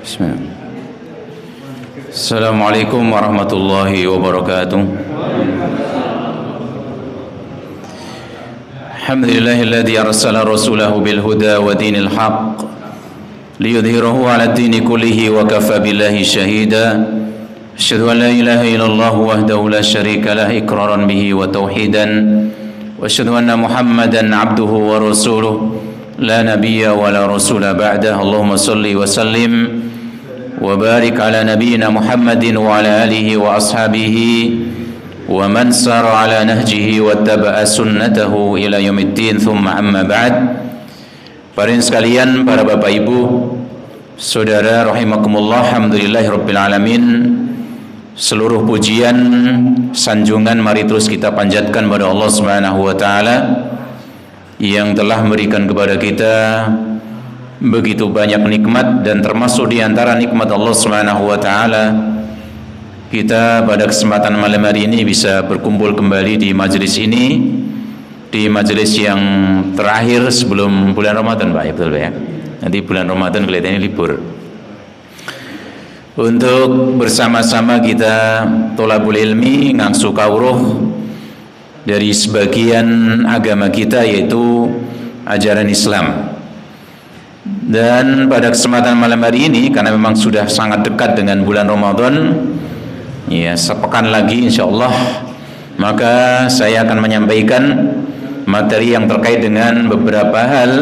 Bismillah. Assalamualaikum warahmatullahi wabarakatuh. Alhamdulillahilladzi arsala rasulahu bil huda wa dinil haqq liyudhhirahu 'ala ad-dini kullihi wa kafa billahi shahida. Asyhadu an la ilaha illallah wahdahu la syarika lah iqraran bihi wa tauhidan wa asyhadu anna Muhammadan 'abduhu wa rasuluh la nabiyya wa la rasula ba'dah. Allahumma shalli wa sallim wa barik ala nabiyyina Muhammadin wa ala alihi wa ashabihi wa man sara ala nahjihi wa taba'a sunnatahu ila yaumiddin, thumma amma ba'd. Para sekalian, para bapak ibu, saudara rahimakumullah, alhamdulillahirabbil alamin. Seluruh pujian, sanjungan mari terus kita panjatkan pada Allah Subhanahu wa taala yang telah memberikan kepada kita begitu banyak nikmat, dan termasuk di antara nikmat Allah Subhanahu wa taala kita pada kesempatan malam hari ini bisa berkumpul kembali di majelis ini, di majelis yang terakhir sebelum bulan Ramadan, Pak, ya betul ya. Nanti bulan Ramadan kelihatannya libur. Untuk bersama-sama kita tholabul ilmi ngangsu kawruh dari sebagian agama kita, yaitu ajaran Islam. Dan pada kesempatan malam hari ini, karena memang sudah sangat dekat dengan bulan Ramadan, ya sepekan lagi insyaallah, maka saya akan menyampaikan materi yang terkait dengan beberapa hal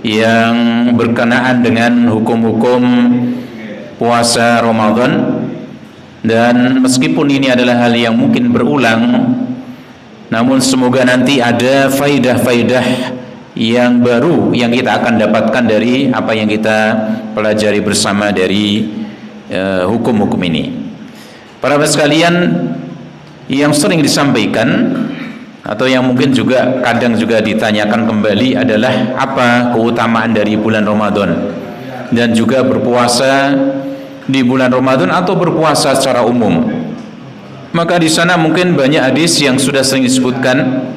yang berkenaan dengan hukum-hukum puasa Ramadan. Dan meskipun ini adalah hal yang mungkin berulang, namun semoga nanti ada faidah-faidah yang baru yang kita akan dapatkan dari apa yang kita pelajari bersama dari hukum-hukum ini. Para sekalian, yang sering disampaikan atau yang mungkin juga kadang juga ditanyakan kembali adalah apa keutamaan dari bulan Ramadan dan juga berpuasa di bulan Ramadan atau berpuasa secara umum. Maka di sana mungkin banyak hadis yang sudah sering disebutkan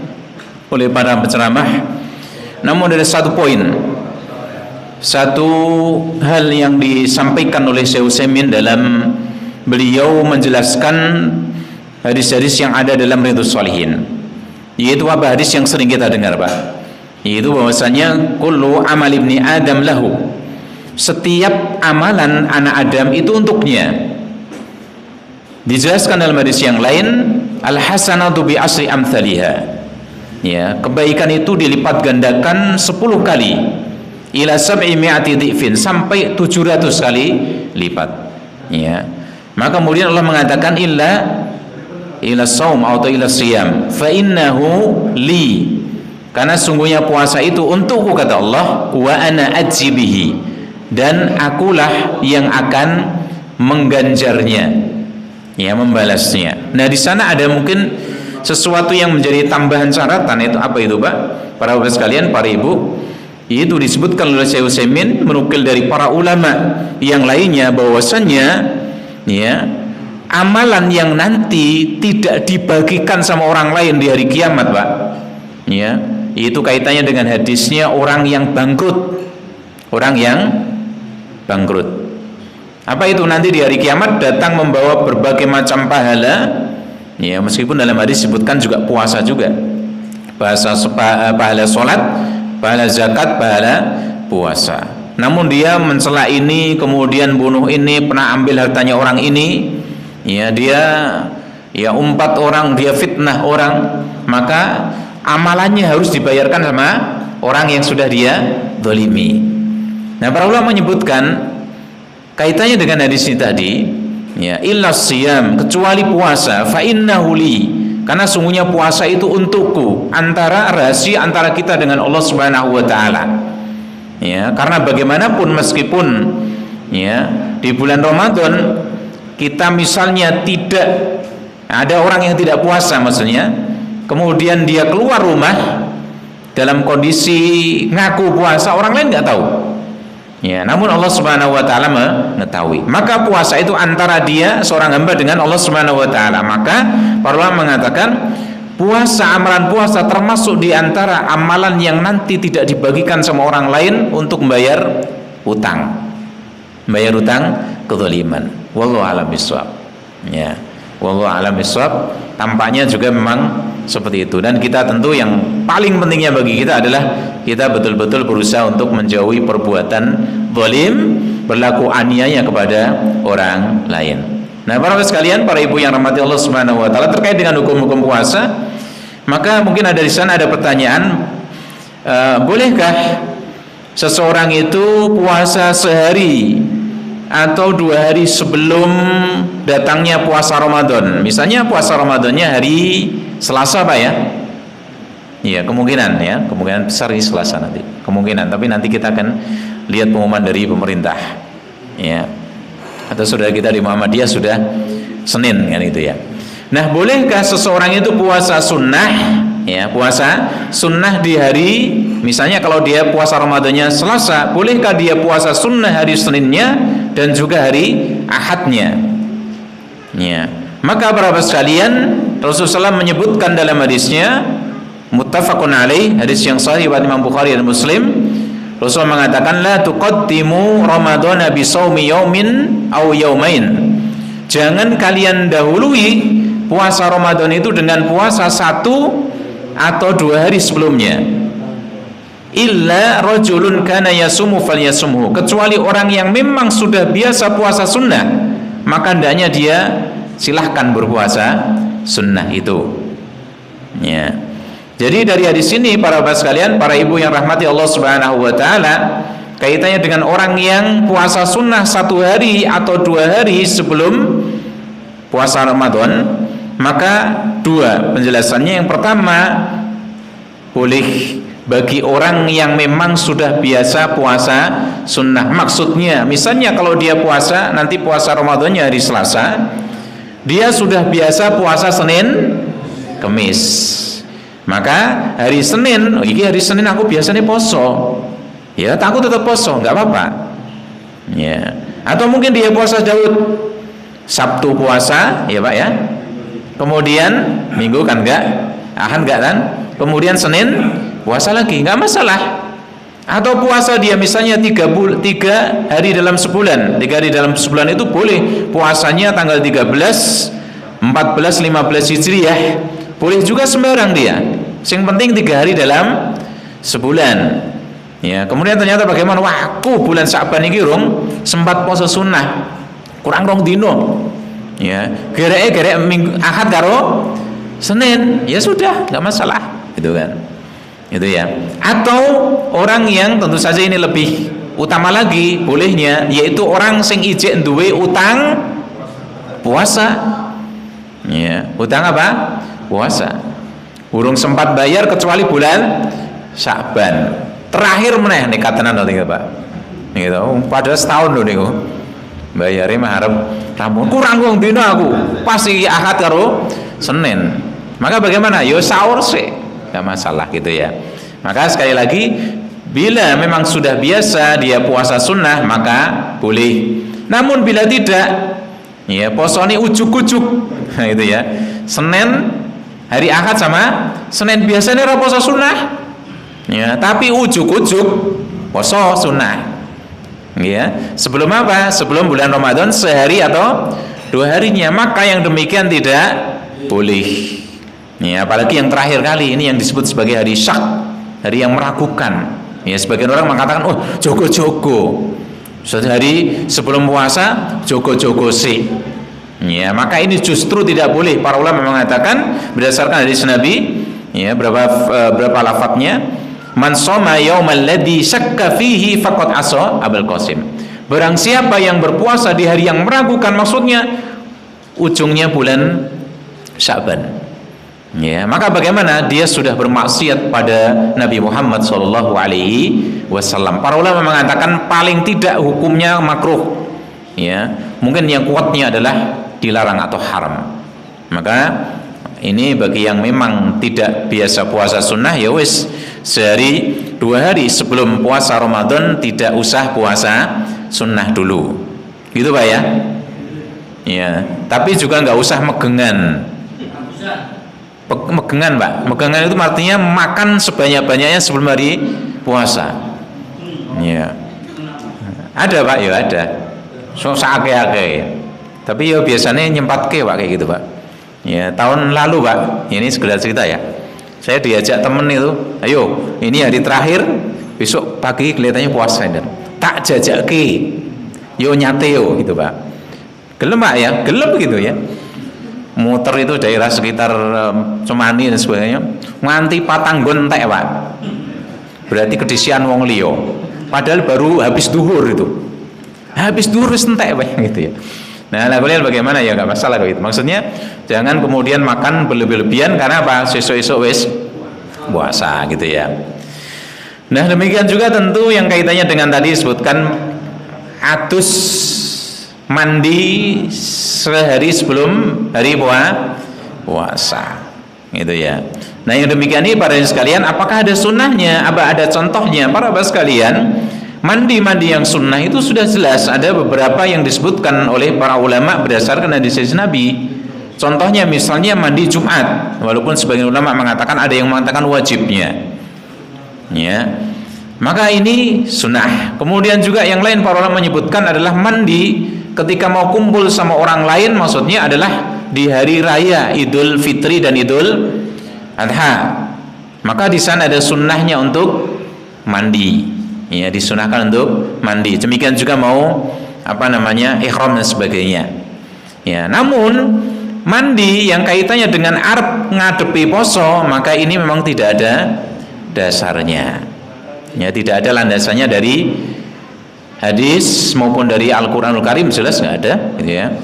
oleh para penceramah. Namun ada satu poin, satu hal yang disampaikan oleh Syekh Utsaimin dalam beliau menjelaskan hadis-hadis yang ada dalam Riyadhus Shalihin. Yaitu apa hadis yang sering kita dengar, Pak? Yaitu bahwasanya kullu amal ibni Adam lahu. Setiap amalan anak Adam itu untuknya. Dijelaskan dalam hadis yang lain, al-hasanatu bi asri amthaliha. Ya, kebaikan itu dilipat gandakan 10 kali ila sab'i mi'ati dhifin, sampai 700 kali lipat. Ya. Maka kemudian Allah mengatakan illa shaum atau ila siyam fa innahu li, karena sungguhnya puasa itu untukku, kata Allah, wa ana ajzi bihi, dan akulah yang akan mengganjarnya, ya, membalasnya. Nah, di sana ada mungkin sesuatu yang menjadi tambahan syaratan. Itu apa itu, Pak? Para bapak sekalian, para ibu, itu disebutkan oleh Syekh Utsaimin menukil dari para ulama yang lainnya bahwasannya, ya, amalan yang nanti tidak dibagikan sama orang lain di hari kiamat, Pak, ya, itu kaitannya dengan hadisnya orang yang bangkrut. Orang yang bangkrut. Apa itu? Nanti di hari kiamat datang membawa berbagai macam pahala. Ya, meskipun dalam hadis disebutkan juga puasa juga, pahala sholat, pahala zakat, pahala puasa. Namun dia mencela ini, kemudian bunuh ini, pernah ambil hartanya orang ini, ya, dia ya umpat orang, dia fitnah orang, maka amalannya harus dibayarkan sama orang yang sudah dia zalimi. Nah, para ulama menyebutkan kaitannya dengan hadis ini tadi, ya, illa siyam, kecuali puasa, fa innahu li, karena sungguhnya puasa itu untukku, antara rahasia antara kita dengan Allah Subhanahu wa taala. Ya, karena bagaimanapun meskipun, ya, di bulan Ramadan kita misalnya tidak ada orang yang tidak puasa, maksudnya kemudian dia keluar rumah dalam kondisi ngaku puasa, orang lain nggak tahu. Ya, namun Allah Subhanahu wa taala mengetahui. Maka puasa itu antara dia seorang hamba dengan Allah Subhanahu wa taala. Maka para ulama mengatakan puasa, amalan puasa termasuk di antara amalan yang nanti tidak dibagikan sama orang lain untuk membayar utang. bayar utang kezaliman. Wallahu a'lam bishawab. Ya, wallahu a'lam bishawab. Tampaknya juga memang seperti itu, dan kita tentu yang paling pentingnya bagi kita adalah kita betul-betul berusaha untuk menjauhi perbuatan zalim, berlaku aniaya kepada orang lain. Nah, para sekalian, para ibu yang rahmati Allah Subhanahu wa taala, terkait dengan hukum-hukum puasa, maka mungkin ada di sana ada pertanyaan, bolehkah seseorang itu puasa sehari atau 2 hari sebelum datangnya puasa Ramadan? Misalnya puasa Ramadannya hari Selasa, Pak, ya? Iya, kemungkinan besar di Selasa nanti. Kemungkinan, tapi nanti kita akan lihat pengumuman dari pemerintah. Ya. Atau saudara kita di Muhammadiyah sudah Senin kan itu ya. Nah, bolehkah seseorang itu puasa sunnah, ya, puasa sunnah di hari, misalnya kalau dia puasa Ramadannya Selasa, bolehkah dia puasa sunnah hari Seninnya dan juga hari Ahadnya? Ya. Maka para sekalian, Rasulullah SAW menyebutkan dalam hadisnya muttafaqun alaih, hadis yang sahih riwayat Imam Bukhari dan Muslim, Rasulullah mengatakan, la tuqaddimu Ramadhana bi shaumi yaumin aw yaumain. Jangan kalian dahului puasa Ramadan itu dengan puasa 1 atau 2 hari sebelumnya. Illa rajulun kana yasumu falyasumhu. Kecuali orang yang memang sudah biasa puasa sunnah, maka hendaknya dia silahkan berpuasa sunnah itu. Ya. Jadi dari hadis ini, para bapak sekalian, para ibu yang rahmati Allah Subhanahu wa taala, kaitannya dengan orang yang puasa sunnah 1 hari atau 2 hari sebelum puasa Ramadan, maka 2 penjelasannya. Yang pertama, boleh bagi orang yang memang sudah biasa puasa sunnah. Maksudnya, misalnya kalau dia puasa, nanti puasa Ramadannya hari Selasa, dia sudah biasa puasa Senin, Kamis, maka hari Senin, ini hari Senin aku biasanya poso, ya, aku tetap poso, nggak apa-apa. Ya. Atau mungkin dia puasa Daud, Sabtu puasa, ya Pak ya. Kemudian Minggu kan enggak, Ahad enggak kan. Kemudian Senin puasa lagi, nggak masalah. Atau puasa dia misalnya 3 hari dalam sebulan, 3 hari dalam sebulan itu boleh puasanya tanggal 13, 14, 15 Hijriah. Boleh juga sembarang dia. Yang penting 3 hari dalam sebulan. Ya, kemudian ternyata bagaimana? Wah, aku bulan Sa'ban iki rung sempat puasa sunnah. Kurang 2 dino. Ya, gerek Minggu Ahad karo Senin. Ya sudah, enggak masalah. Gitu kan. Itu ya. Atau orang yang tentu saja ini lebih utama lagi bolehnya, yaitu orang sing ijek duwe utang puasa. Ya, utang apa? Puasa. Urung sempat bayar kecuali bulan Sya'ban. Terakhir meneh nek katenan to Pak. Gitu. Padahal setahun lho niku. Bayare mah arep rampung. Kurang wong dina aku. Pasti Ahad karo Senin. Maka bagaimana? Yo sahur sih. Enggak masalah gitu ya. Maka sekali lagi, bila memang sudah biasa dia puasa sunnah, maka boleh. Namun bila tidak, ya posone ujuk-ujuk, gitu ya. Senin, hari Ahad sama Senin biasanya ora poso sunnah, ya, tapi ujuk-ujuk poso sunnah. Ya, sebelum apa? Sebelum bulan Ramadan sehari atau 2 harinya, maka yang demikian tidak boleh. Ya, apalagi yang terakhir kali ini yang disebut sebagai hari syak, hari yang meragukan. Ya, sebagian orang mengatakan, oh jogo-jogo. Sehari sebelum puasa jogo-jogo sih. Ya, maka ini justru tidak boleh. Para ulama mengatakan berdasarkan hadis Nabi, ya, berapa lafadznya, man shoma yaumal ladzi syakka fihi faqad asa Abul Qasim. Barang siapa yang berpuasa di hari yang meragukan, maksudnya ujungnya bulan Sya'ban. Ya, maka bagaimana? Dia sudah bermaksiat pada Nabi Muhammad SAW. Para ulama mengatakan paling tidak hukumnya makruh. Ya, mungkin yang kuatnya adalah dilarang atau haram. Maka ini bagi yang memang tidak biasa puasa sunnah, ya wis sehari 2 hari sebelum puasa Ramadan tidak usah puasa sunnah dulu. Gitu Pak ya? Ya, tapi juga nggak usah megengan. Megengan Pak, megengan itu artinya makan sebanyak-banyaknya sebelum hari puasa. Ya, ada Pak, ya ada. So sakake. Tapi ya biasanya nyempatke Pak kayak gitu Pak. Ya, tahun lalu Pak, ini sekedar cerita ya. Saya diajak temen itu, ayo, ini hari terakhir, besok pagi kelihatannya puasa dan tak jajake. Yo nyate yo gitu Pak. Gelem Pak ya, gelem gitu ya. Muter itu daerah sekitar Cemani dan sebagainya, nganti Patanggon entek Pak. Berarti kedisian wong liya. Padahal baru habis duhur itu. Habis duhur wis entek Pak gitu ya. Nah, kalian bagaimana ya nggak masalah gitu. Maksudnya jangan kemudian makan berlebihan karena apa? Sesuk-esuk wis puasa gitu ya. Nah, demikian juga tentu yang kaitannya dengan tadi disebutkan atus mandi sehari sebelum hari puasa gitu ya. Nah, yang demikian ini para sekalian, apakah ada sunnahnya? Apa ada contohnya? Para sekalian, mandi yang sunnah itu sudah jelas, ada beberapa yang disebutkan oleh para ulama berdasarkan hadis Nabi. Contohnya misalnya mandi Jumat, walaupun sebagian ulama mengatakan, ada yang mengatakan wajibnya ya, maka ini sunnah. Kemudian juga yang lain para ulama menyebutkan adalah mandi ketika mau kumpul sama orang lain, maksudnya adalah di hari raya Idul Fitri dan Idul Adha, maka di sana ada sunnahnya untuk mandi. Ya, disunahkan untuk mandi. Demikian juga mau ihram dan sebagainya. Ya, namun mandi yang kaitannya dengan arep ngadepi poso, maka ini memang tidak ada dasarnya. Ya, tidak ada landasannya dari hadis maupun dari Al-Qur'anul Karim, jelas nggak ada, gitu ya.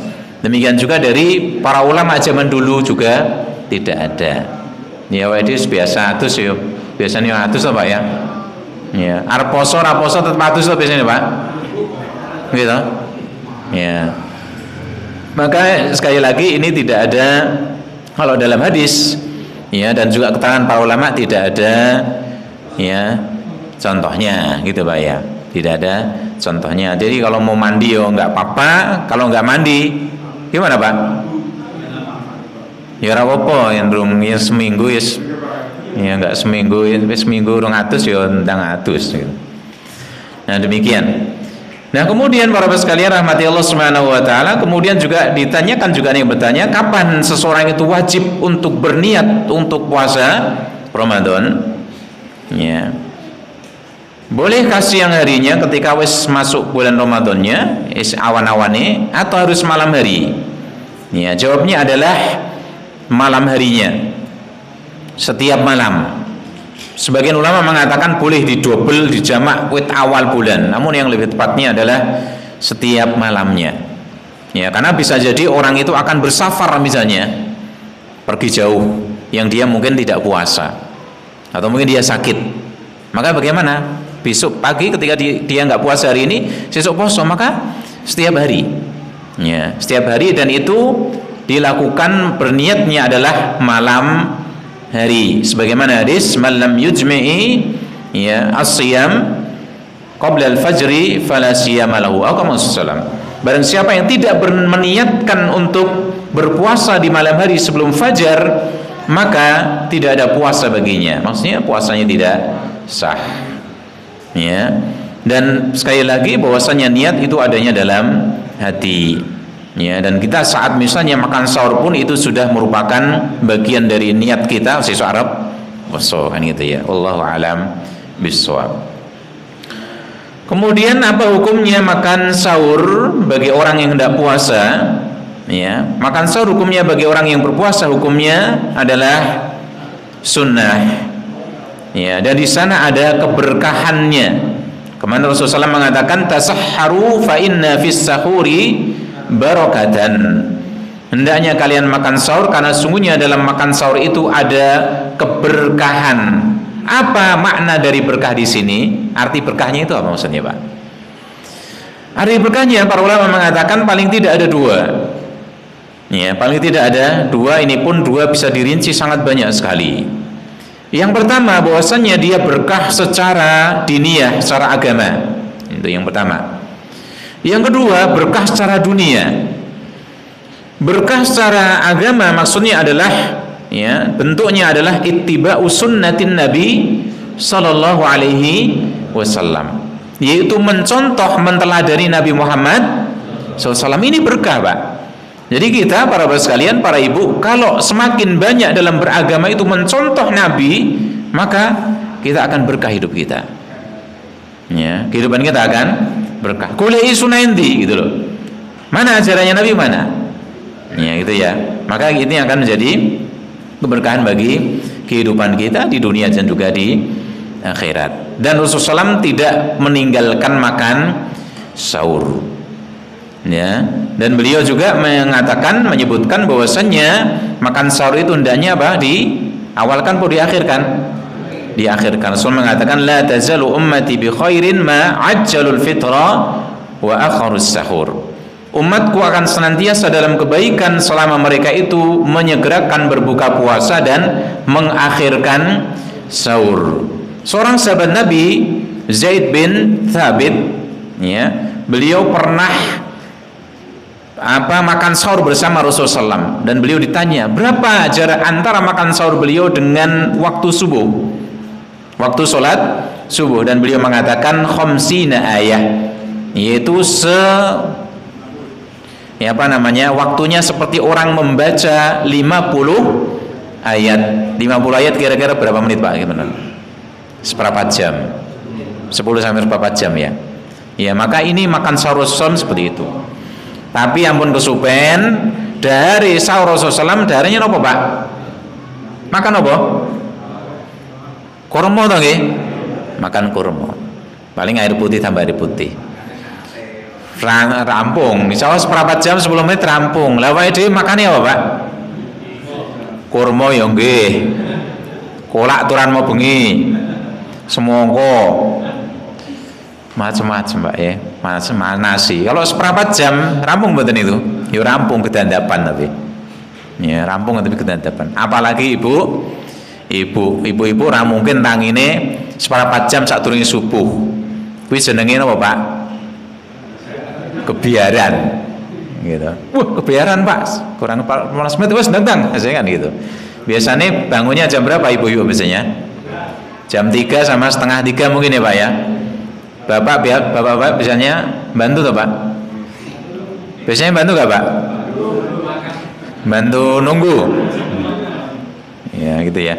Demikian juga dari para ulama zaman dulu juga tidak ada. Ya, hadis biasa atus yo. Biasanya atus apa ya? Ya, arep poso raposo tetep atus biasanya Pak. Gitu. Ya. Maka sekali lagi ini tidak ada kalau dalam hadis ya, dan juga keterangan para ulama tidak ada ya contohnya gitu Pak ya. Tidak ada contohnya. Jadi kalau mau mandi yo enggak apa-apa, kalau enggak mandi gimana Pak? Ya ora apa-apa, yang belum ya seminggu ya enggak seminggu, seminggu 200 ya tentang 100 gitu. Nah, demikian. Nah, kemudian para sekalian rahmati Allah Subhanahu wa taala, kemudian juga ditanyakan juga nih, bertanya kapan seseorang itu wajib untuk berniat untuk puasa Ramadan? Ya. Boleh kasih yang harinya ketika wis masuk bulan Ramadannya, awan-awane, atau harus malam hari? Ya, jawabnya adalah malam harinya. Setiap malam. Sebagian ulama mengatakan boleh didobel, dijamak wit awal bulan, namun yang lebih tepatnya adalah setiap malamnya. Ya, karena bisa jadi orang itu akan bersafar misalnya, pergi jauh, yang dia mungkin tidak puasa, atau mungkin dia sakit. Maka bagaimana? Besok pagi ketika dia nggak puasa hari ini, besok puasa, maka setiap hari. Ya, setiap hari, dan itu dilakukan berniatnya adalah malam hari, sebagaimana hadis malam yujmi'i ya as-siyam qabla al-fajri fala siyama lahu. Barang siapa yang tidak meniatkan untuk berpuasa di malam hari sebelum fajar, maka tidak ada puasa baginya. Maksudnya puasanya tidak sah. Ya. Dan sekali lagi bahwasanya niat itu adanya dalam hati. Ya, dan kita saat misalnya makan sahur pun itu sudah merupakan bagian dari niat kita sesuk Arab puasa kan gitu ya. Wallahu alam bissawab. Kemudian apa hukumnya makan sahur bagi orang yang hendak puasa? Ya, makan sahur hukumnya bagi orang yang berpuasa hukumnya adalah sunnah. Ya, dan di sana ada keberkahannya. Kemana Rasulullah SAW mengatakan tasahharu fa inna fis sahuri barakatan. Hendaknya kalian makan sahur karena sungguhnya dalam makan sahur itu ada keberkahan. Apa makna dari berkah di sini? Arti berkahnya itu apa maksudnya, Pak? Arti berkahnya para ulama mengatakan paling tidak ada dua. Ya, paling tidak ada dua, ini pun dua bisa dirinci sangat banyak sekali. Yang pertama bahwasanya dia berkah secara diniyah, secara agama. Itu yang pertama. Yang kedua, berkah secara dunia. Berkah secara agama maksudnya adalah ya, bentuknya adalah ittiba'u sunnatin Nabi sallallahu alaihi wasallam, yaitu mencontoh, menteladani Nabi Muhammad SAW. Ini berkah, Pak. Jadi kita para bapak sekalian, para ibu, kalau semakin banyak dalam beragama itu mencontoh Nabi, maka kita akan berkah hidup kita. Ya, kehidupan kita akan berkah. Kulei sunaindi gitu loh. Mana ajarannya Nabi mana? Ya, gitu ya. Maka ini akan menjadi keberkahan bagi kehidupan kita di dunia dan juga di akhirat. Dan Rasulullah SAW tidak meninggalkan makan sahur. Ya, dan beliau juga menyebutkan bahwasannya makan sahur itu hendaknya apa? Diawalkan atau diakhirkan? Diakhirkan. Rasul mengatakan la tazalu ummati bi khairin ma ajjalul fitra wa akharus sahur. Umatku akan senantiasa dalam kebaikan selama mereka itu menyegerakan berbuka puasa dan mengakhirkan sahur. Seorang sahabat Nabi, Zaid bin Thabit, ya, beliau pernah makan sahur bersama Rasulullah SAW, dan beliau ditanya berapa jarak antara makan sahur beliau dengan waktu subuh, waktu sholat subuh, dan beliau mengatakan khamsina ayah, yaitu waktunya seperti orang membaca 50 ayat. 50 ayat kira-kira berapa menit, Pak? Gimana? Seperempat jam, 10 sampai seperempat jam ya. Ya, maka ini makan sahur Rasulullah seperti itu. Tapi ampun kesupen, dari sahur Rasulullah darinya apa, Pak? Makan apa? Kurma toh nggih? Makan kurma. Paling air putih tambah air putih. Rampung. Misalnya seperempat jam 10 menit rampung. Lah wae dhewe makane apa, Pak? Kurma ya nggih. Kolak turan mau bengi. Semongko. Macam-macam, Pak ya. Macam nasi. Kalau seperempat jam rampung mboten itu? Ya rampung kedandapan tapi. Ya rampung tapi kedandapan. Apalagi ibu-ibu ra mungkin tangine seperempat jam sadurunge subuh. Kuwi jenenge apa, Pak? Kebiaran. Gitu. Wah, kebiaran, Pak. Kurang 15 menit wis ndang, kan gitu. Biasanya bangunnya jam berapa ibu-ibu biasanya? Jam 3 sama setengah 3 mungkin ya, Pak ya. Bapak biasanya bantu toh, Pak? Biasanya bantu gak, Pak? Bantu nunggu. Ya, gitu ya.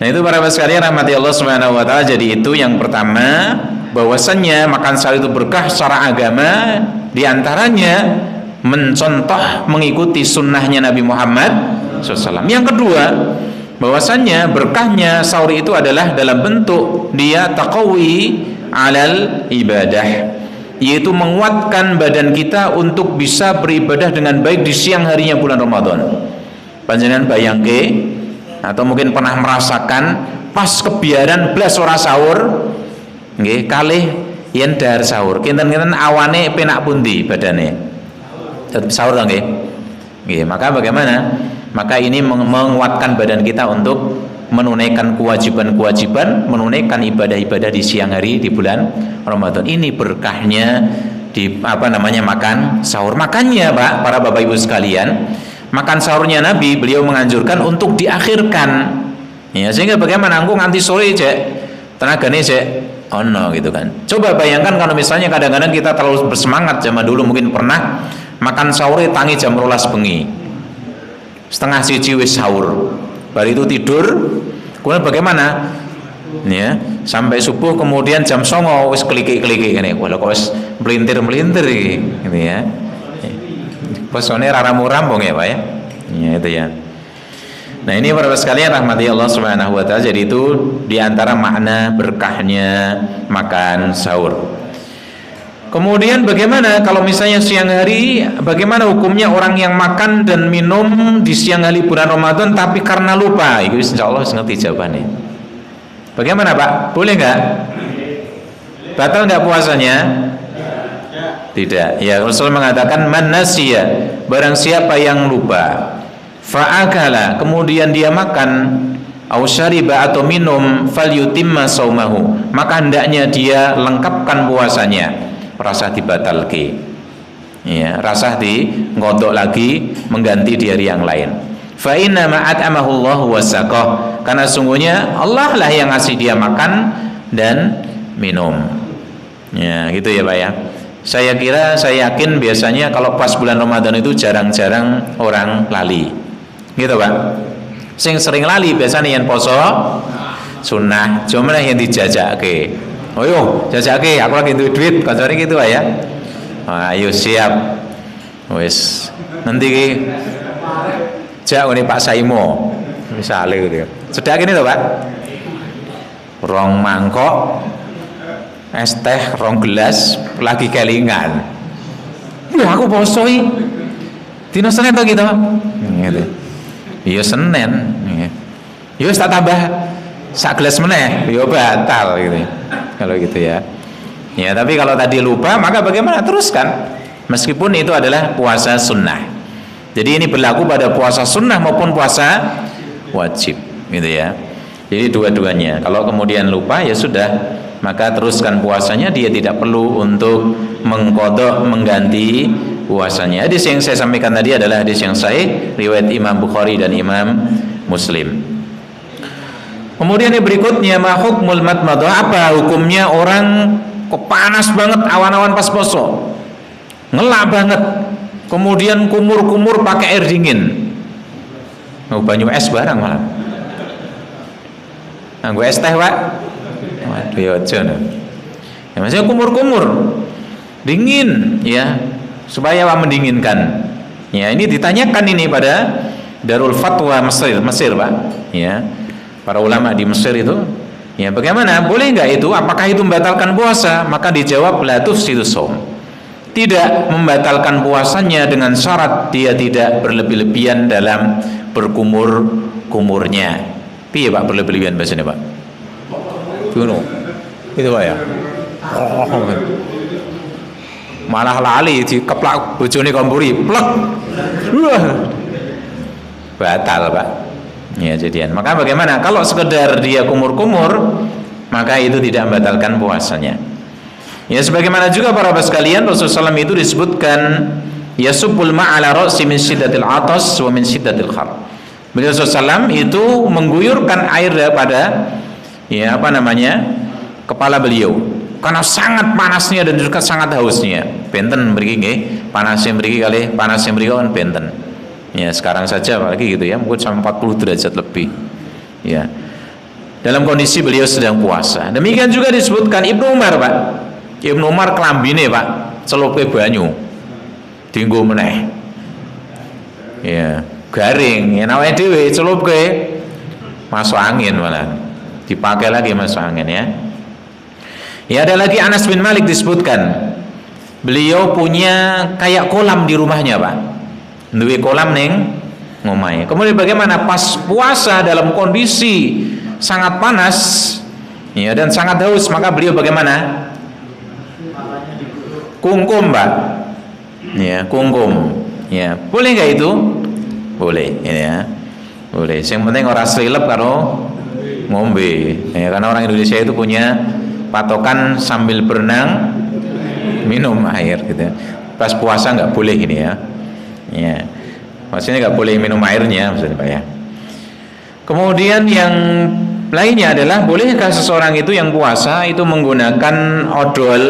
Nah, itu para bapak sekalian rahmati Allah Subhanahu wa taala. Jadi itu yang pertama, bahwasannya makan sahur itu berkah secara agama, diantaranya mencontoh mengikuti sunnahnya Nabi Muhammad SAW. Yang kedua, bahwasannya berkahnya sahur itu adalah dalam bentuk dia taqawi alal ibadah, yaitu menguatkan badan kita untuk bisa beribadah dengan baik di siang harinya bulan Ramadan. Panjenengan bayangke atau mungkin pernah merasakan pas kebiaran blas ora sahur nggih kalih yen dahar sahur kinten-kinten awane penak pundi badane tetep sahur nggih. Nggih, maka bagaimana? Maka ini menguatkan badan kita untuk menunaikan kewajiban-kewajiban, menunaikan ibadah-ibadah di siang hari di bulan Ramadan. Ini berkahnya di makan sahur. Makanya, Pak, para Bapak Ibu sekalian, makan sahurnya Nabi beliau menganjurkan untuk diakhirkan. Ya, sehingga bagaimana aku nganti sore cek tenagane cek ono gitu kan. Coba bayangkan kalau misalnya kadang-kadang kita terlalu bersemangat, zaman dulu mungkin pernah makan sahur tangi jam 12 bengi. Setengah siji wis sahur. Baru itu tidur. Kemudian bagaimana? Ya, sampai subuh kemudian jam 09.00 wis keliki-keliki ngene. Walah kok wis melintir-melintir iki, gitu ya. Pesone ramu-rampung ya, Pak ya. Ya itu ya. Nah, ini para sekalian rahmati Allah Subhanahu wa taala. Jadi itu di antara makna berkahnya makan sahur. Kemudian bagaimana kalau misalnya siang hari, bagaimana hukumnya orang yang makan dan minum di siang hari bulan Ramadan tapi karena lupa? Itu insyaallah ngerti jawabannya. Bagaimana, Pak? Boleh nggak? Batal nggak puasanya? Tidak. Ya, Rasul mengatakan man nasiya, barang siapa yang lupa, fa'akala, kemudian dia makan, au syariba atau minum, falyutimma saumahu, maka hendaknya dia lengkapkan puasanya. Rasa dibatalke, ya, rasa di ngodok lagi mengganti di hari yang lain. Fa inna ma at'amahu Allah wa saqah, karena sungguhnya Allah lah yang ngasih dia makan dan minum. Ya, gitu ya, Pak ya. Saya yakin biasanya kalau pas bulan Ramadan itu jarang-jarang orang lali. Gitu Pak. Sing sering lali biasanya yang poso sunnah, cuma yang dijajake. Oh yo, jajake aku lagi duit, kancane gitu ya. Ayo siap. Wis nanti jak ini Pak Saimo misalnya gitu ya. Sedak ini loh Pak. Rong mangkok es teh rong gelas lagi kelingan. Wah aku posoi. Dino Senin tuh gitu. Gitu. Iya Senin. Iya tak tambah sak gelas meneh, yo batal gitu. Kalau gitu ya. Ya tapi kalau tadi lupa maka bagaimana, teruskan. Meskipun itu adalah puasa sunnah. Jadi ini berlaku pada puasa sunnah maupun puasa wajib, gitu ya. Jadi dua-duanya. Kalau kemudian lupa ya sudah, maka teruskan puasanya, dia tidak perlu untuk mengqadha, mengganti puasanya. Hadis yang saya sampaikan tadi adalah hadis yang sahih riwayat Imam Bukhari dan Imam Muslim. Kemudian yang berikutnya, ma hukmul matmadah, apa hukumnya orang panas banget awan-awan pas poso, ngelak banget, kemudian kumur-kumur pakai air dingin, banyu es barang malah, nganggo es teh Pak, waduh ya aja, ya maksudnya kumur-kumur, dingin, ya supaya mendinginkan, ya ini ditanyakan ini pada Darul Fatwa Mesir Pak, ya para ulama di Mesir itu, ya bagaimana, boleh nggak itu, apakah itu membatalkan puasa? Maka dijawab la tufsidu shaum, tidak membatalkan puasanya dengan syarat dia tidak berlebih-lebihan dalam berkumur-kumurnya. Piye Pak berlebih-lebihan bahasanya Pak? Itu Pak ya. Malah lali dikeplak bojone kompuri, plek. Batal Pak. Ya jadian. Maka bagaimana kalau sekedar dia kumur-kumur, maka itu tidak membatalkan puasanya. Ya sebagaimana juga para bapak sekalian, Rasulullah SAW itu disebutkan yasubul ma'ala ra'si min syiddatil atas wa min syiddatil har. Beliau SAW itu mengguyurkan air daripada kepala beliau karena sangat panasnya dan juga sangat hausnya. Benten mriki nggih, panasnya mriki kali panasnya mriki kan benten. Ya sekarang saja apalagi gitu ya, mungkin sampai 40 derajat lebih. Ya. Dalam kondisi beliau sedang puasa. Demikian juga disebutkan Ibnu Umar Pak. Ibnu Umar kelambine Pak, celupe banyu. Dienggo meneh. Ya, garing, ya awake dhewe celupke masuk angin malah. Dipakai lagi masuk angin ya. Ya ada lagi Anas bin Malik disebutkan. Beliau punya kayak kolam di rumahnya Pak. Duwe kolam ning ngomahe. Kemudian bagaimana pas puasa dalam kondisi sangat panas ya dan sangat haus, maka beliau bagaimana? Kungkum Pak. Ya, kungkum. Ya, boleh enggak itu? Boleh ya. Boleh. Yang penting ora selelep karo ngombe. Ya, karena orang Indonesia itu punya patokan sambil berenang minum air gitu. Pas puasa enggak boleh ini ya. Ya, maksudnya nggak boleh minum airnya, maksudnya Pak ya. Kemudian yang lainnya adalah bolehkah seseorang itu yang puasa itu menggunakan odol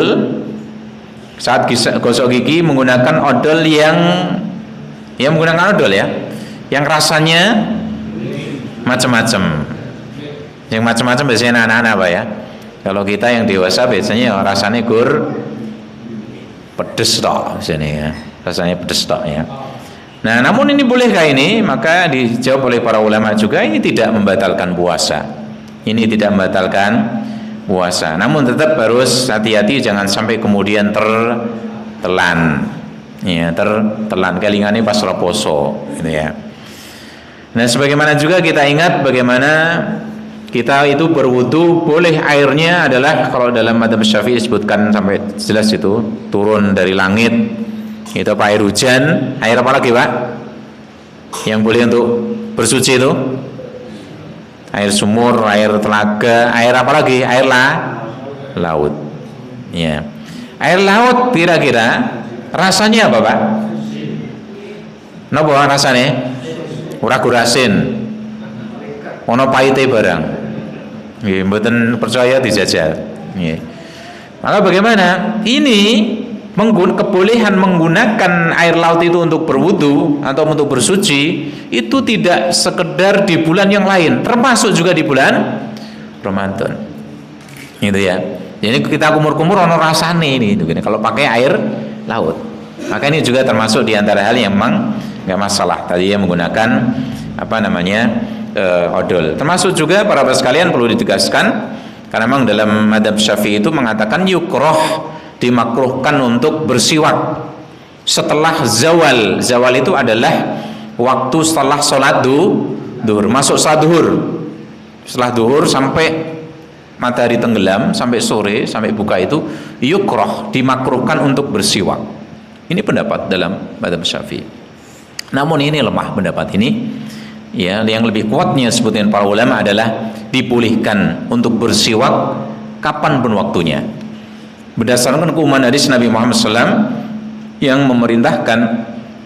saat gosok gigi, menggunakan odol yang menggunakan odol ya, yang rasanya macam-macam. Yang macam-macam biasanya anak-anak Pak ya. Kalau kita yang dewasa biasanya rasanya pedes tok misalnya ya. Rasanya pedes tok ya. Nah, namun ini bolehkah ini? Maka dijawab oleh para ulama juga, ini tidak membatalkan puasa. Ini tidak membatalkan puasa. Namun tetap harus hati-hati, jangan sampai kemudian tertelan. Ya, tertelan kelingane pas poso, gitu ya. Nah, sebagaimana juga kita ingat bagaimana kita itu berwudu, boleh airnya adalah kalau dalam madzhab Syafi'i disebutkan sampai jelas itu turun dari langit. Itu apa, air hujan, air apa lagi Pak? Yang boleh untuk bersuci itu? Air sumur, air telaga, air apa lagi? Air laut. Ya. Air laut kira-kira rasanya apa Pak? Napa rasanya? Ora gurasin. Ono pahite barang. Nggih, mboten percaya dijajal. Nggih. Maka bagaimana? Ini kebolehan menggunakan air laut itu untuk berwudu atau untuk bersuci itu tidak sekedar di bulan yang lain, termasuk juga di bulan Ramadan. Gitu ya. Jadi kita kumur-kumur ono rasane ini gitu. Kalau pakai air laut. Maka ini juga termasuk di antara hal yang memang enggak masalah. Tadi yang menggunakan odol. Termasuk juga para bapak sekalian perlu ditegaskan karena memang dalam mazhab Syafi'i itu mengatakan yukroh, dimakruhkan untuk bersiwak setelah zawal. Zawal itu adalah waktu setelah sholat duhur, masuk saat duhur. Setelah duhur sampai matahari tenggelam, sampai sore, sampai buka itu yukroh, dimakruhkan untuk bersiwak. Ini pendapat dalam mazhab Syafi'i. Namun ini lemah pendapat ini. Ya, yang lebih kuatnya sebutin para ulama adalah dipulihkan untuk bersiwak kapanpun waktunya. Berdasarkan keumuman hadis Nabi Muhammad SAW yang memerintahkan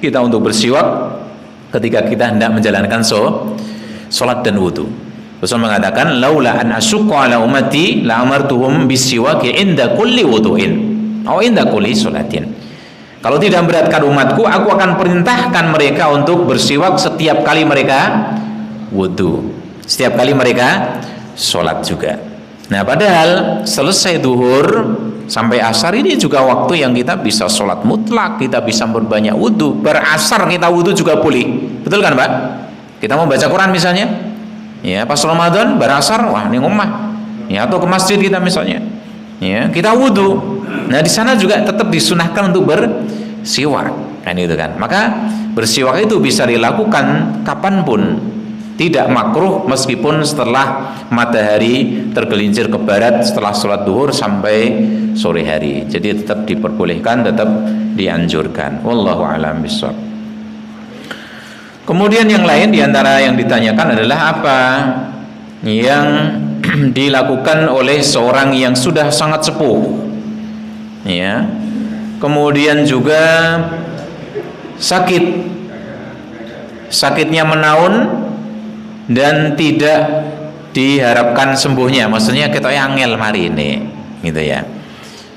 kita untuk bersiwak ketika kita hendak menjalankan sholat dan wudu. Rasul mengatakan, laula an asyqa ala ummati la amartuhum bisiwaki inda kulli wudu'in atau inda kulli sholatin. Kalau tidak memberatkan umatku, aku akan perintahkan mereka untuk bersiwak setiap kali mereka wudu, setiap kali mereka sholat juga. Nah, padahal selesai duhur sampai asar ini juga waktu yang kita bisa sholat mutlak, kita bisa berbanyak wudu. Berasar kita wudu juga boleh, betul kan Pak? Kita mau baca Quran misalnya, ya pas Ramadan berasar, wah ini rumah, ya atau ke masjid kita misalnya, ya kita wudu. Nah di sana juga tetap disunahkan untuk bersiwak, kan itu kan. Maka bersiwak itu bisa dilakukan kapanpun, tidak makruh meskipun setelah matahari tergelincir ke barat setelah sholat duhur sampai sore hari. Jadi tetap diperbolehkan, tetap dianjurkan. Wallahu a'lam bishawab. Kemudian yang lain diantara yang ditanyakan adalah apa yang dilakukan oleh seorang yang sudah sangat sepuh, ya, kemudian juga sakitnya menaun dan tidak diharapkan sembuhnya. Maksudnya kita angel mari ini, gitu ya.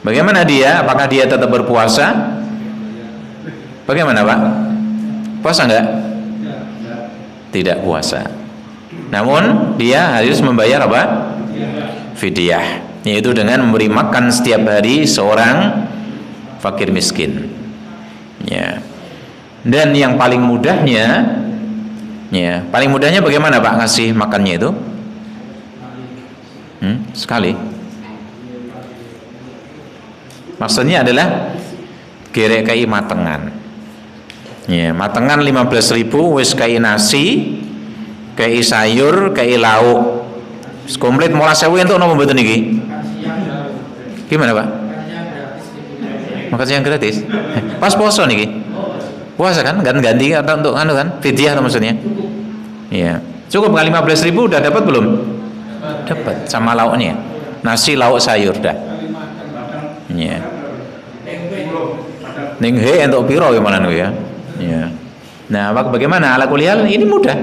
Bagaimana dia? Apakah dia tetap berpuasa? Bagaimana Pak? Puasa enggak? Tidak puasa. Namun dia harus membayar apa? Fidyah, yaitu dengan memberi makan setiap hari seorang fakir miskin. Ya. Dan yang paling mudahnya, ya, paling mudahnya bagaimana Pak ngasih makannya itu? Sekali. Maksudnya adalah gerek kai matengan. Ya, matengan 15.000 wis kai nasi, kai sayur, kai lauk. Komplit mola sewu entuk napa mboten niki? Gimana Pak? Makan siang gratis. Pas poso niki. Puasa kan ganti atau untuk anu kan? Fidyah maksudnya. Iya. Cukup kan 15.000 udah dapat belum? Dapat sama lauknya. Nasi, lauk, sayur dah. Iya. Ning he entuk piro gimana niku ya? Iya. Nah, bagaimana ala kuliah ini mudah.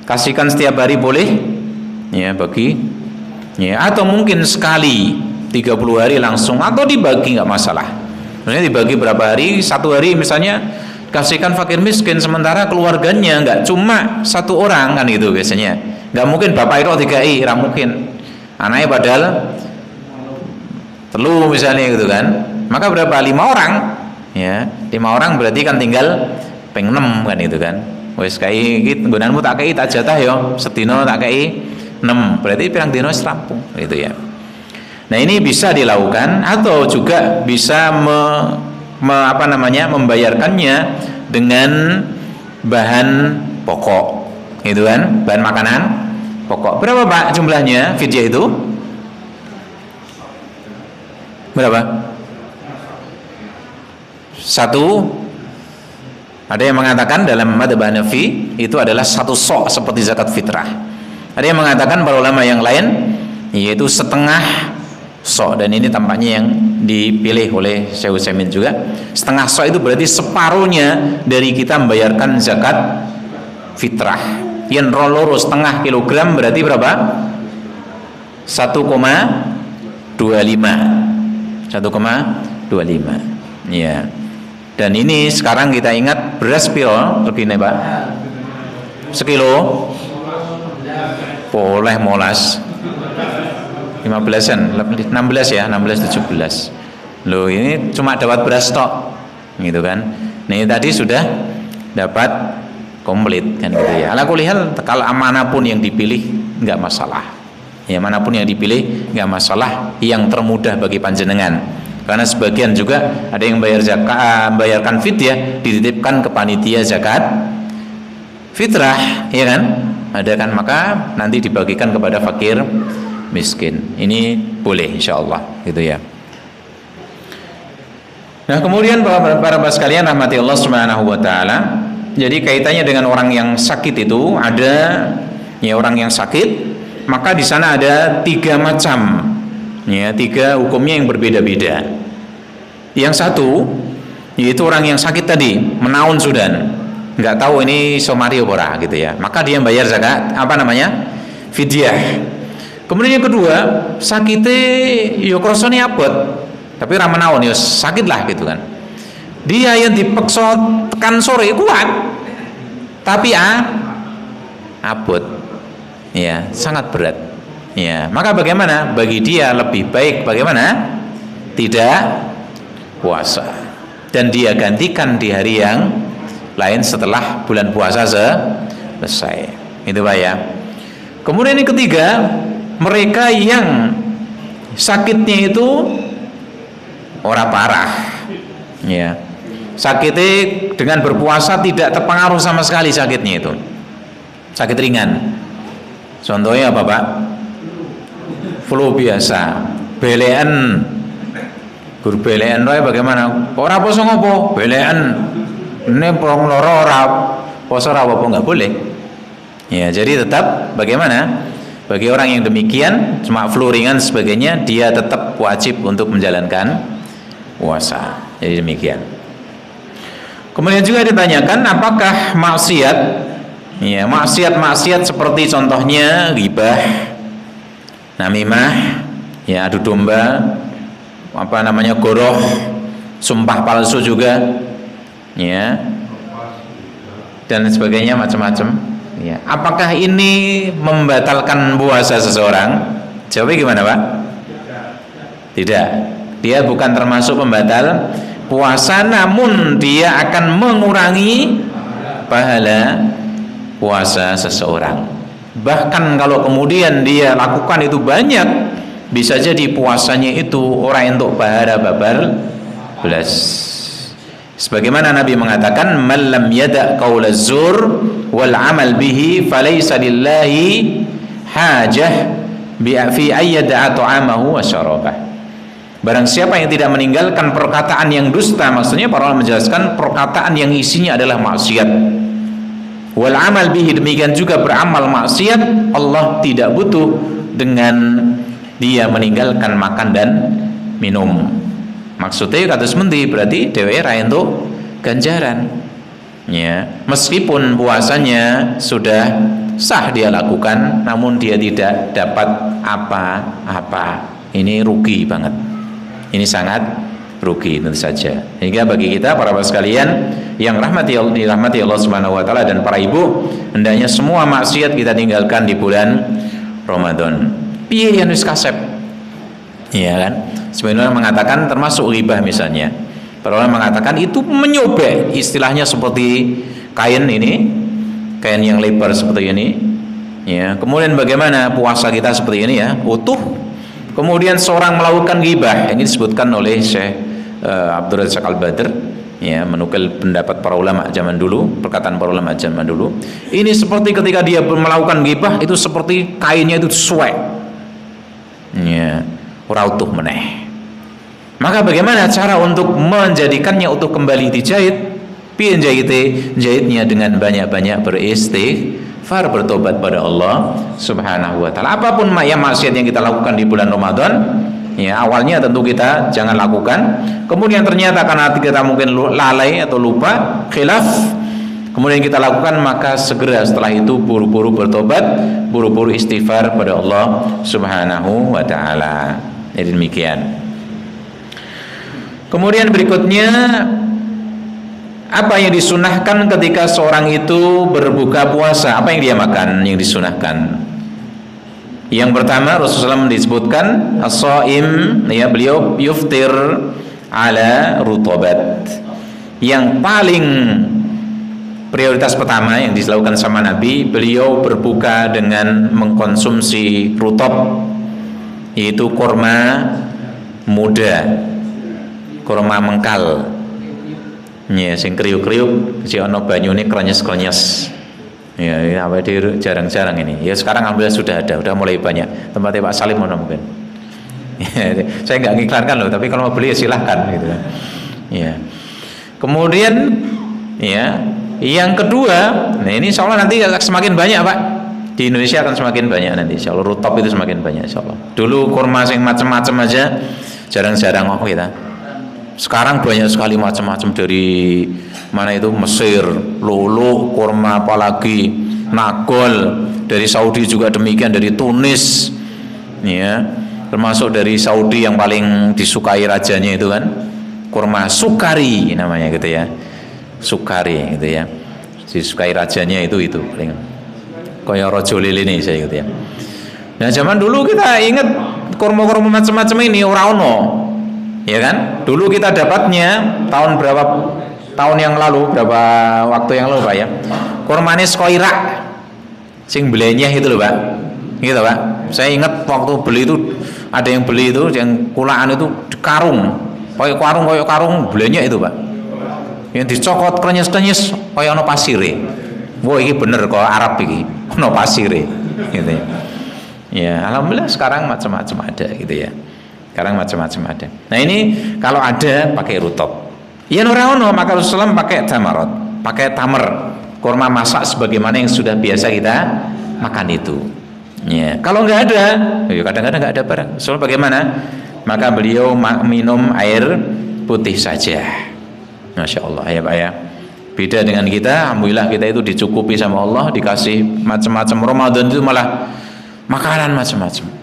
Kasihkan setiap hari boleh. Ya, bagi. Ya, atau mungkin sekali 30 hari langsung atau dibagi nggak masalah. Maksudnya dibagi berapa hari? Satu hari misalnya kasihkan fakir miskin, sementara keluarganya nggak cuma satu orang kan gitu biasanya. Nggak mungkin bapak itu 3i, nggak mungkin. Anaknya padahal telu misalnya gitu kan. Maka berapa? 5 orang. Ya, 5 orang berarti kan tinggal peng 6 kan itu kan. Wis kai iki nggonanmu tak kei tak jatah yo, sedina tak kei 6. Berarti pirang dina wis rampung gitu ya. Nah, ini bisa dilakukan atau juga bisa membayarkannya dengan bahan pokok. Gitu kan? Bahan makanan pokok. Berapa Pak jumlahnya fidyah itu? Berapa? 1. Ada yang mengatakan dalam madzhab Hanafi itu adalah 1 sok seperti zakat fitrah. Ada yang mengatakan para ulama yang lain yaitu setengah sok, dan ini tampaknya yang dipilih oleh Syekh Utsaimin juga. Setengah sok itu berarti separuhnya dari kita membayarkan zakat fitrah. Yen roloro setengah kilogram berarti berapa? 1,25. Ya. Dan ini sekarang kita ingat beras piro regine, Pak? Sekilo? Boleh molas. 15-an, 16 ya, 16 17. Loh, ini cuma dapat beras stok. Gitu kan. Nih tadi sudah dapat komplit kan gitu ya. Ala kulli hal, kalau manapun yang dipilih enggak masalah. Ya, manapun yang dipilih enggak masalah, yang termudah bagi panjenengan. Karena sebagian juga ada yang bayar zakat, bayarkan fidyah, dititipkan ke panitia zakat fitrah, ya kan? Ada kan, maka nanti dibagikan kepada fakir miskin. Ini boleh insyaallah gitu ya. Nah, kemudian para sekalian rahmati Allah Subhanahu wa taala, jadi kaitannya dengan orang yang sakit itu ada ya, orang yang sakit, maka di sana ada 3 macam. Ya, 3 hukumnya yang berbeda-beda. Yang satu yaitu orang yang sakit tadi, menaun sudan, nggak tahu ini somari ora gitu ya, maka dia bayar zakat apa namanya? Fidyah. Kemudian yang kedua, sakite yo krasane abot, tapi ra menaun yo sakit lah gitu kan. Dia yang dipeksa tekan sore kuat, tapi abot. Ya, sangat berat. Ya, maka bagaimana? Bagi dia lebih baik bagaimana? Tidak puasa. Dan dia gantikan di hari yang lain setelah bulan puasa selesai. Itu Pak ya. Kemudian yang ketiga, mereka yang sakitnya itu ora parah. Ya. Sakitnya dengan berpuasa tidak terpengaruh sama sekali sakitnya itu. Sakit ringan. Contohnya apa Pak? Flu biasa, belean, gur belean wae bagaimana? Ora poso ngopo? Belean, ini prong loro ora poso ora apa nggak boleh. Ya, jadi tetap bagaimana? Bagi orang yang demikian, cuma flu ringan sebagainya, dia tetap wajib untuk menjalankan puasa. Jadi demikian. Kemudian juga ditanyakan apakah maksiat, ya maksiat seperti contohnya ghibah, namimah, ya adu domba, apa namanya goroh, sumpah palsu juga, ya, dan sebagainya macam-macam. Ya, apakah ini membatalkan puasa seseorang? Jawabnya gimana Pak? Tidak. Dia bukan termasuk pembatal puasa, namun dia akan mengurangi pahala puasa seseorang. Bahkan kalau kemudian dia lakukan itu banyak, bisa jadi puasanya itu orang untuk pahala babar belas. Sebagaimana Nabi mengatakan, "Man lam yada' qaulaz zur wal 'amal bihi falaysa lillahi hajah bi fi ayyada'a ta'amahu wa syarabah." Barang siapa yang tidak meninggalkan perkataan yang dusta, maksudnya para ulama menjelaskan perkataan yang isinya adalah maksiat, wal 'amal bihi, demikian juga beramal maksiat, Allah tidak butuh dengan dia meninggalkan makan dan minum. Maksudnya kados mendi, berarti dheweke ra entuk ganjaran. Ya, meskipun puasanya sudah sah dia lakukan, namun dia tidak dapat apa-apa. Ini rugi banget. Ini sangat rugi tentu saja. Sehingga bagi kita para bapak sekalian yang dirahmati Allah Subhanahu wa taala dan para ibu, hendaknya semua maksiat kita tinggalkan di bulan Ramadan. Piye yang wis kasep? Iya kan? Sebenarnya mengatakan termasuk ghibah misalnya. Para ulama mengatakan itu menyobek, istilahnya seperti kain ini, kain yang lebar seperti ini. Ya, kemudian bagaimana puasa kita seperti ini ya, utuh. Kemudian seorang melakukan ghibah, ini disebutkan oleh Syekh Abdul Razak Al-Badr, ya, menukil pendapat para ulama zaman dulu, perkataan para ulama zaman dulu. Ini seperti ketika dia melakukan ghibah itu seperti kainnya itu suwek. Ya, ora utuh meneh. Maka bagaimana cara untuk menjadikannya utuh kembali dijahit? Piye jahitnya dengan banyak-banyak beristighfar, bertobat pada Allah Subhanahu wa taala. Apapun maksiat yang kita lakukan di bulan Ramadan, ya awalnya tentu kita jangan lakukan. Kemudian ternyata karena kita mungkin lalai atau lupa, khilaf, kemudian kita lakukan, maka segera setelah itu buru-buru bertobat, buru-buru istighfar pada Allah Subhanahu wa taala. Jadi demikian. Kemudian berikutnya, apa yang disunahkan ketika seorang itu berbuka puasa? Apa yang dia makan yang disunahkan? Yang pertama, Rasulullah disebutkan as-shaim, ya, beliau yuftir ala rutobat. Yang paling prioritas pertama yang dilakukan sama Nabi, beliau berbuka dengan mengkonsumsi rutob, yaitu kurma muda, kurma mengkal. Ya, sing kriuk-kriuk, si ono banyune krenyes-krenyes. Ya, apa jarang-jarang ini. Ya sekarang alhamdulillah sudah ada, sudah mulai banyak. Tempatnya Pak Salim mana mungkin. Ya, saya nggak ngiklankan loh, tapi kalau mau beli ya silahkan gitu. Ya. Kemudian ya, yang kedua, nah ini insya Allah nanti semakin banyak Pak. Di Indonesia akan semakin banyak nanti insya Allah, rutop itu semakin banyak insya Allah. Dulu kurma sing macam-macam aja jarang-jarang kok kita. Sekarang banyak sekali macam-macam, dari mana itu Mesir, lulu, kurma apalagi, nagol, dari Saudi juga demikian, dari Tunis, ya, termasuk dari Saudi yang paling disukai rajanya itu kan, kurma sukari namanya gitu ya, sukari gitu ya, disukai rajanya itu paling, kaya rojo lili ini saya gitu ya. Nah zaman dulu kita ingat kurma-kurma macam-macam ini ora ono. Ya kan? Dulu kita dapatnya tahun berapa tahun yang lalu, berapa waktu yang lalu Pak ya. Kurmane skoirak. Sing blenyeh itu loh Pak. Gitu Pak. Saya ingat waktu beli itu ada yang beli itu yang kulaan itu di karung. Koyo karung blenyeh itu Pak. Yang dicokot krenyes-krenyes koyo ono pasire. Wah ini bener kok Arab iki. Ono pasire gitu ya. Ya, alhamdulillah sekarang macam-macam ada gitu ya. Sekarang macam-macam ada. Nah ini kalau ada pakai rutob. Ya nuraono maka Rasulullah pakai tamarot, pakai tamer, kurma masak sebagaimana yang sudah biasa kita makan itu. Ya kalau nggak ada, ya kadang-kadang nggak ada barang. Rasulullah bagaimana? Maka beliau minum air putih saja. Masya Allah ya Pak ya. Beda dengan kita, alhamdulillah kita itu dicukupi sama Allah, dikasih macam-macam. Ramadan itu malah makanan macam-macam.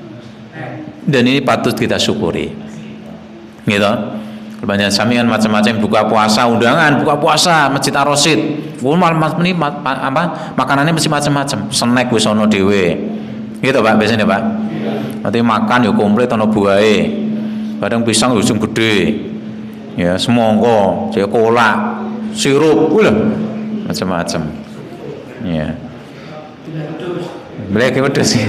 Dan ini patut kita syukuri gitu. Banyak sampingan macam-macam, buka puasa, undangan buka puasa Masjid Ar-Rasyid, ini makanannya mesti macam-macam, snack wis ono dhewe gitu Pak biasanya Pak. Nanti makan ya komplit ono buahe, kadang pisang ujung gede ya, semongko, cola, sirup, macam-macam ya. Beli pedes ya.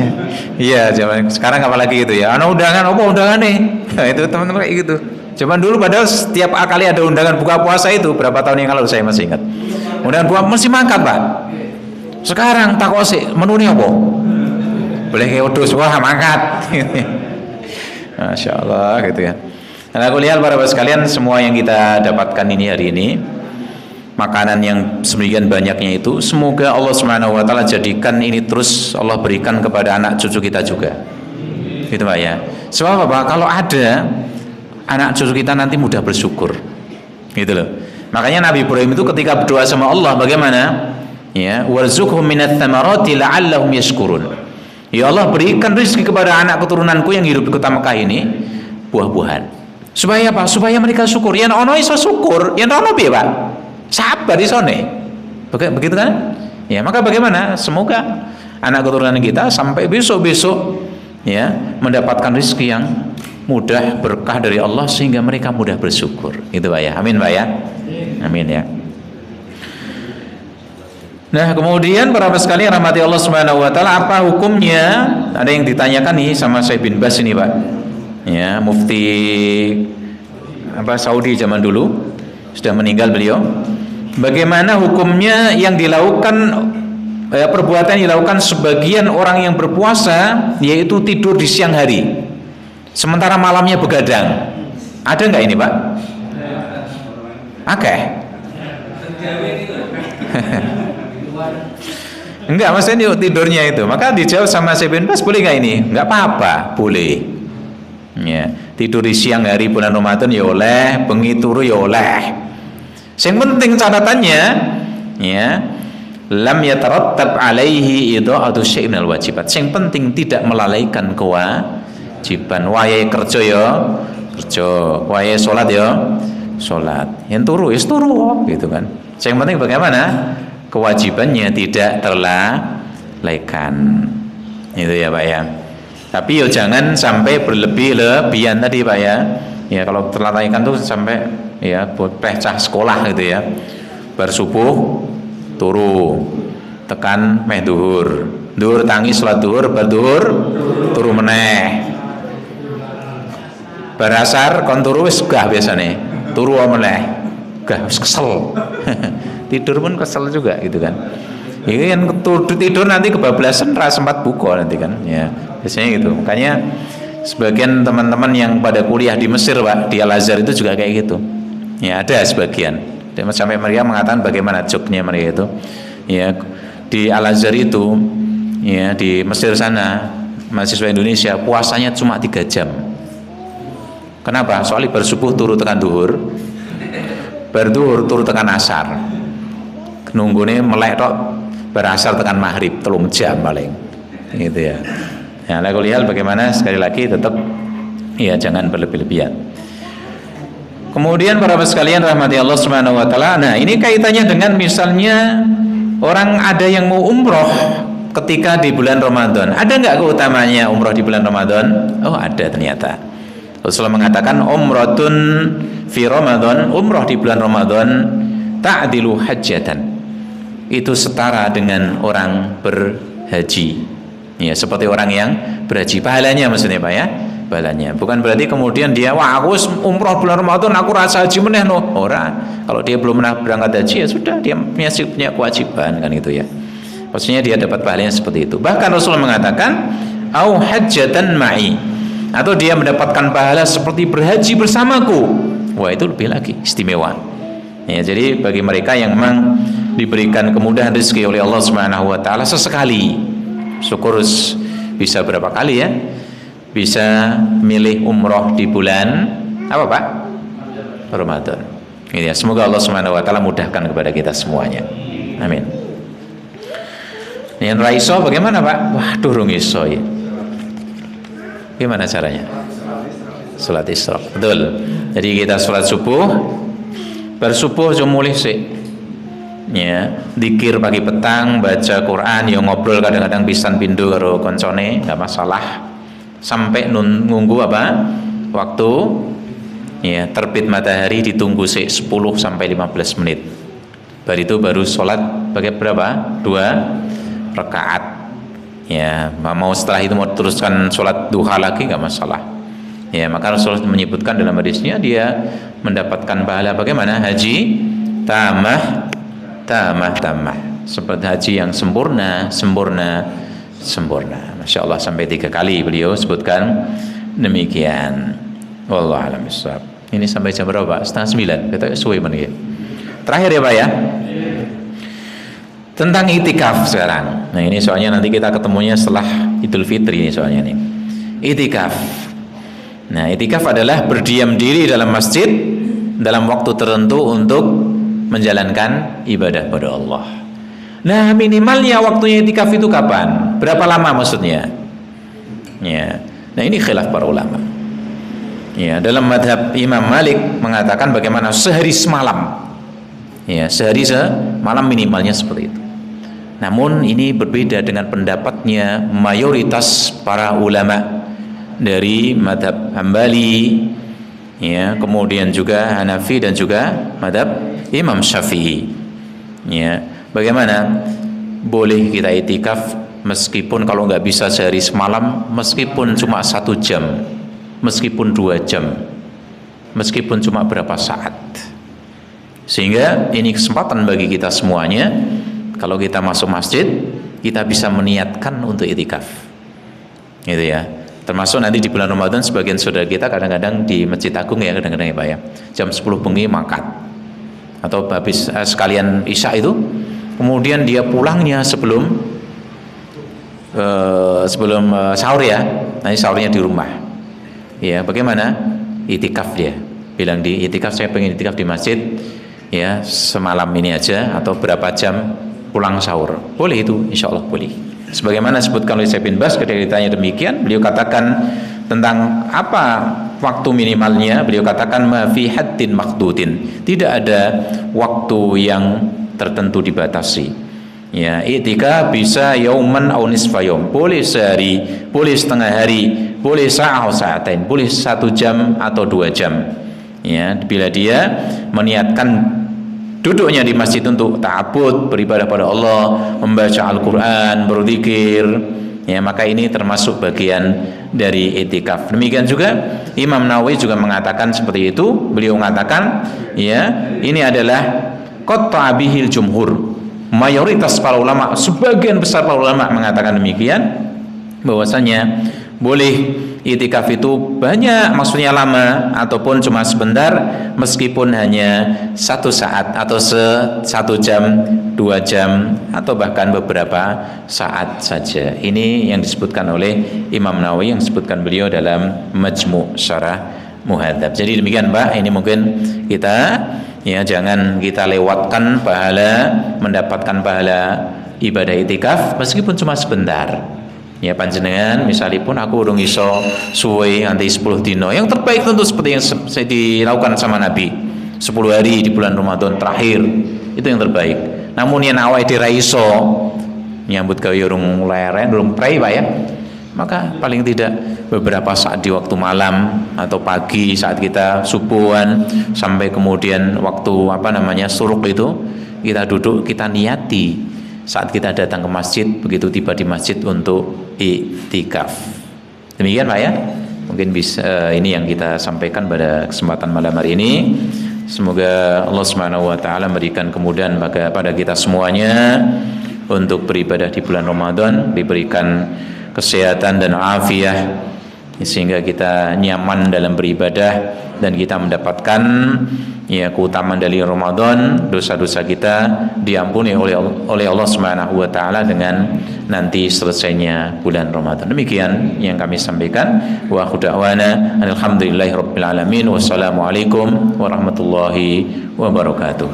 Iya, zaman sekarang apalagi gitu ya. Ana undangan apa undangan nih? Nah, itu teman-teman kayak gitu. Zaman dulu padahal setiap kali ada undangan buka puasa itu berapa tahun yang lalu saya masih ingat. Undangan buka mesti makan, Pak. Sekarang tak sih menunya apa? Boleh kayak wedhus, wah mangkat. Masya Allah gitu ya. Nah, aku lihat para sekalian, semua yang kita dapatkan ini hari ini, makanan yang sedemikian banyaknya itu, semoga Allah Subhanahu wa taala jadikan ini terus Allah berikan kepada anak cucu kita juga. Gitu Pak ya. Sebab apa? Kalau ada anak cucu kita nanti mudah bersyukur. Gitu loh. Makanya Nabi Ibrahim itu ketika berdoa sama Allah bagaimana? Ya, warzuqhum minats tsamarati la'allahum yashkurun. Ya Allah, berikan rezeki kepada anak keturunanku yang hidup di kota Mekah ini buah-buahan. Supaya apa? Supaya mereka syukur. Yen ono iso syukur, yen ono piye, Pak? Sabar isone. Begitu kan? Ya, maka bagaimana? Semoga anak keturunan kita sampai besok-besok ya mendapatkan rezeki yang mudah, berkah dari Allah sehingga mereka mudah bersyukur. Itu Pak ya. Amin Pak ya. Amin ya. Nah, kemudian para sekalian rahmati Allah Subhanahu wa taala, apa hukumnya? Ada yang ditanyakan nih sama Syekh bin Bas ini, Pak. Ya, mufti Saudi zaman dulu, sudah meninggal beliau. Bagaimana hukumnya yang dilakukan perbuatan yang dilakukan sebagian orang yang berpuasa, yaitu tidur di siang hari sementara malamnya begadang? Ada nggak ini Pak? Oke. Enggak, maksudnya tidurnya itu. Maka dijawab sama Syekh bin Bas, boleh nggak ini? Nggak apa-apa, boleh. Ya, tidur di siang hari bulan Ramadan ya oleh, bengi turu ya oleh. Yang penting catatannya, ya, lam yatarattab alaihi idha'atu syai'in minal wajibat. Yang penting tidak melalaikan kewajiban. Wayahe kerja ya kerja, wayahe salat ya sholat. Yang turu, turu gitu kan. Yang penting bagaimana kewajibannya tidak terlalaikan. Itu ya Pak ya. Tapi yo jangan sampai berlebih-lebihan tadi Pak ya. Ya kalau terlalaikan tuh sampai ya pecah sekolah gitu ya. Bersubuh turu, tekan meh duhur, duhur tangi sholat duhur, berduhur turu meneh, berasar kon turu wis gah biasane turu meneh gah wis kesel tidur pun kesel juga gitu kan. Ini kan tidur nanti kebablasan rasa sempat buka nanti kan ya biasanya gitu. Makanya sebagian teman-teman yang pada kuliah di Mesir Pak, di Al-Azhar itu juga kayak gitu ya, ada sebagian sampai mereka mengatakan bagaimana joknya mereka itu ya, di Al-Azhar itu ya, di Mesir sana mahasiswa Indonesia puasanya cuma 3 jam. Kenapa? Soalnya bersubuh turu tekan duhur, berduhur turu tekan asar, nunggune melek tok berasar tekan maghrib 3 jam paling gitu ya. Ya ala kulli hal bagaimana sekali lagi tetap ya jangan berlebih-lebihan. Kemudian para sekalian rahmati Allah Subhanahu wa taala. Nah, ini kaitannya dengan misalnya orang ada yang mau umroh ketika di bulan Ramadan. Ada nggak keutamanya umroh di bulan Ramadan? Oh, ada ternyata. Rasulullah mengatakan umratun fi Ramadan, umroh di bulan Ramadan ta'dilu hajjatan. Itu setara dengan orang berhaji. Ya, seperti orang yang berhaji. Pahalanya maksudnya Pak ya. Balanya. Bukan berarti kemudian dia wah aku umroh bulan Ramadan aku rasa haji meneh no. Ora. Kalau dia belum pernah berangkat haji ya sudah dia punya kewajiban kan itu ya. Maksudnya dia dapat pahalanya seperti itu. Bahkan Rasulullah mengatakan au hajjatan ma'i, atau dia mendapatkan pahala seperti berhaji bersamaku. Wah itu lebih lagi istimewa. Ya, jadi bagi mereka yang memang diberikan kemudahan rezeki oleh Allah Subhanahu wa taala sesekali, syukur bisa berapa kali ya? Bisa milih umroh di bulan apa Pak? Ramadan. Ini ya, semoga Allah Subhanahu wa taala mudahkan kepada kita semuanya. Amin. Yang raiso bagaimana Pak? Wah, durung iso ya. Gimana caranya? Salat Isra. Betul. Jadi kita salat subuh, bersubuh cuma mulih sih. Ya, zikir pagi petang, baca Quran, ya ngobrol kadang-kadang pisan pindho karo koncone, enggak masalah. Sampai nunggu apa? Waktu ya terbit matahari ditunggu sih 10 sampai 15 menit. Baru itu baru sholat pakai berapa? 2 rakaat. Ya, mau setelah itu mau teruskan sholat duha lagi nggak masalah. Ya, maka Rasulullah menyebutkan dalam hadisnya dia mendapatkan pahala bagaimana? Haji tamah. Seperti haji yang sempurna. Masya Allah sampai 3 kali beliau sebutkan demikian. Wallahu a'lam bishawab. Ini sampai jam berapa? 8:30. Kita suwe menit. Terakhir ya Pak ya. Tentang itikaf sekarang. Nah ini soalnya nanti kita ketemunya setelah Idul Fitri ini soalnya nih. Itikaf. Nah itikaf adalah berdiam diri dalam masjid dalam waktu tertentu untuk menjalankan ibadah pada Allah. Nah minimalnya waktunya itikaf itu kapan? Berapa lama maksudnya? Ya. Nah ini khilaf para ulama. Ya, dalam madhab Imam Malik mengatakan bagaimana sehari semalam. Ya, sehari semalam minimalnya seperti itu. Namun ini berbeda dengan pendapatnya mayoritas para ulama dari madhab Hambali, ya, kemudian juga Hanafi dan juga madhab Imam Syafi'i. Ya, bagaimana boleh kita itikaf meskipun kalau nggak bisa sehari semalam, meskipun cuma 1 jam, meskipun 2 jam, meskipun cuma berapa saat. Sehingga ini kesempatan bagi kita semuanya, kalau kita masuk masjid kita bisa meniatkan untuk itikaf gitu ya. Termasuk nanti di bulan Ramadan sebagian saudara kita kadang-kadang di Masjid Agung ya, kadang-kadang ya Pak ya, jam 10 bengi makan atau habis sekalian Isya itu, kemudian dia pulangnya sebelum sahur ya, nanti sahurnya di rumah ya. Bagaimana? Itikaf dia bilang di itikaf, saya pengen itikaf di masjid ya semalam ini aja atau berapa jam pulang sahur. Boleh itu, insya Allah boleh. Sebagaimana disebutkan oleh Syekh bin Baz ketika ditanya demikian, beliau katakan tentang apa waktu minimalnya. Beliau katakan ma fi haddin maqdudin, tidak ada waktu yang tertentu dibatasi. Ya, i'tikaf bisa yauman aw nisfa yaum, boleh sehari, boleh setengah hari, boleh sa'ah sa'atain, boleh 1 jam atau 2 jam. Ya, bila dia meniatkan duduknya di masjid untuk ta'abbud, beribadah pada Allah, membaca Al-Qur'an, berzikir, ya, maka ini termasuk bagian dari i'tikaf. Demikian juga Imam Nawawi juga mengatakan seperti itu. Beliau mengatakan, ya, ini adalah qatta'a bihil jumhur. Mayoritas para ulama, sebagian besar para ulama mengatakan demikian, bahwasanya boleh i'tikaf itu banyak, maksudnya lama ataupun cuma sebentar, meskipun hanya 1 saat atau 1 jam, 2 jam, atau bahkan beberapa saat saja. Ini yang disebutkan oleh Imam Nawawi, yang disebutkan beliau dalam Majmu' Syarah Muhadzab. Jadi demikian, Pak, ini mungkin kita, ya, jangan kita lewatkan pahala, mendapatkan pahala ibadah i'tikaf meskipun cuma sebentar. Ya, panjenengan misalipun aku urung iso suwe nganti 10 dino, yang terbaik tentu seperti yang dilakukan sama Nabi, 10 hari di bulan Ramadan terakhir, itu yang terbaik. Namun yang awake dhewe iso nyambut gawe urung leren, urung prei, Pak, ya, maka paling tidak beberapa saat di waktu malam atau pagi saat kita subuhan sampai kemudian waktu suruk itu, kita duduk, kita niati saat kita datang ke masjid, begitu tiba di masjid untuk i'tikaf. Demikian, Pak, ya, mungkin bisa ini yang kita sampaikan pada kesempatan malam hari ini. Semoga Allah Subhanahu wa taala memberikan kemudahan pada kita semuanya untuk beribadah di bulan Ramadan, diberikan kesehatan dan afiah sehingga kita nyaman dalam beribadah dan kita mendapatkan, ya, keutamaan dari Ramadan, dosa-dosa kita diampuni oleh Allah Subhanahu wa taala dengan nanti selesainya bulan Ramadan. Demikian yang kami sampaikan. Wa khuda'wana alhamdulillahirabbil alamin. Wassalamualaikum warahmatullahi wabarakatuh.